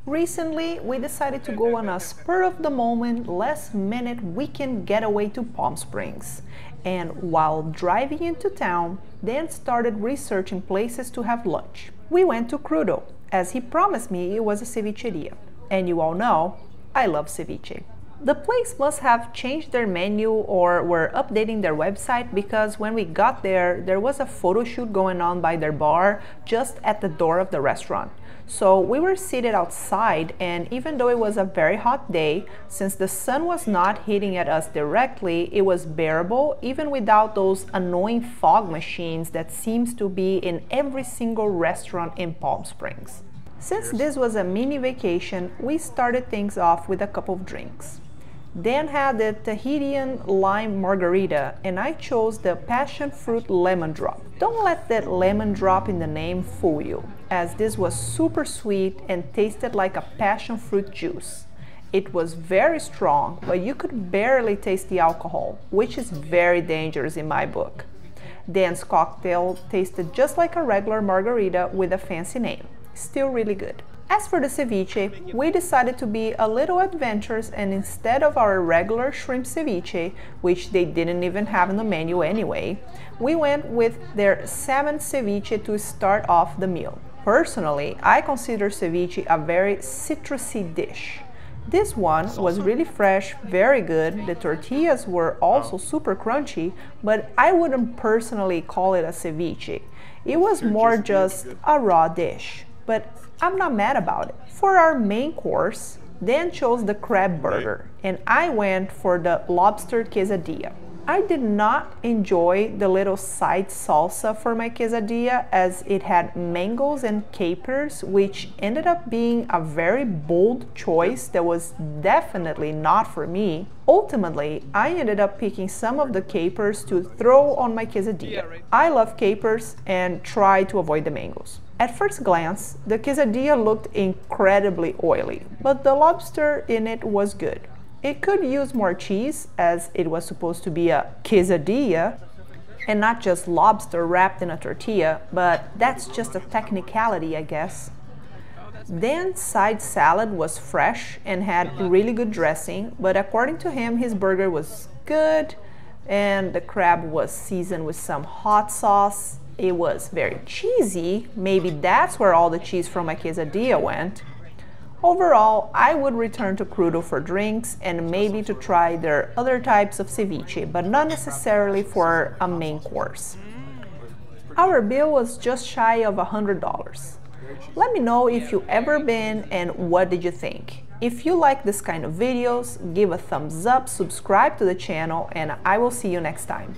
Recently, we decided to go on a spur of the moment, last minute weekend getaway to Palm Springs. And while driving into town, Dan started researching places to have lunch. We went to Crudo, as he promised me it was a cevicheria. And you all know, I love ceviche. The place must have changed their menu or were updating their website because when we got there was a photo shoot going on by their bar just at the door of the restaurant. So we were seated outside, and even though it was a very hot day, since the sun was not hitting at us directly, it was bearable even without those annoying fog machines that seems to be in every single restaurant in Palm Springs. Since this was a mini vacation, we started things off with a couple of drinks. Dan had the Tahitian lime margarita and I chose the passion fruit lemon drop. Don't let that lemon drop in the name fool you, as this was super sweet and tasted like a passion fruit juice. It was very strong, but you could barely taste the alcohol, which is very dangerous in my book. Dan's cocktail tasted just like a regular margarita with a fancy name. Still really good. As for the ceviche, we decided to be a little adventurous, and instead of our regular shrimp ceviche, which they didn't even have on the menu anyway, we went with their salmon ceviche to start off the meal. Personally, I consider ceviche a very citrusy dish. This one was really fresh, very good. The tortillas were also super crunchy, but I wouldn't personally call it a ceviche. It was more just a raw dish. But I'm not mad about it. For our main course, Dan chose the crab burger and I went for the lobster quesadilla. I did not enjoy the little side salsa for my quesadilla as it had mangoes and capers, which ended up being a very bold choice that was definitely not for me. Ultimately, I ended up picking some of the capers to throw on my quesadilla. I love capers and try to avoid the mangoes. At first glance, the quesadilla looked incredibly oily, but the lobster in it was good. It could use more cheese, as it was supposed to be a quesadilla and not just lobster wrapped in a tortilla, but that's just a technicality, I guess. Dan's side salad was fresh and had really good dressing, but according to him, his burger was good and the crab was seasoned with some hot sauce. It was very cheesy. Maybe that's where all the cheese from my quesadilla went. Overall, I would return to Crudo for drinks and maybe to try their other types of ceviche, but not necessarily for a main course. Our bill was just shy of $100. Let me know if you've ever been and what did you think. If you like this kind of videos, give a thumbs up, subscribe to the channel, and I will see you next time.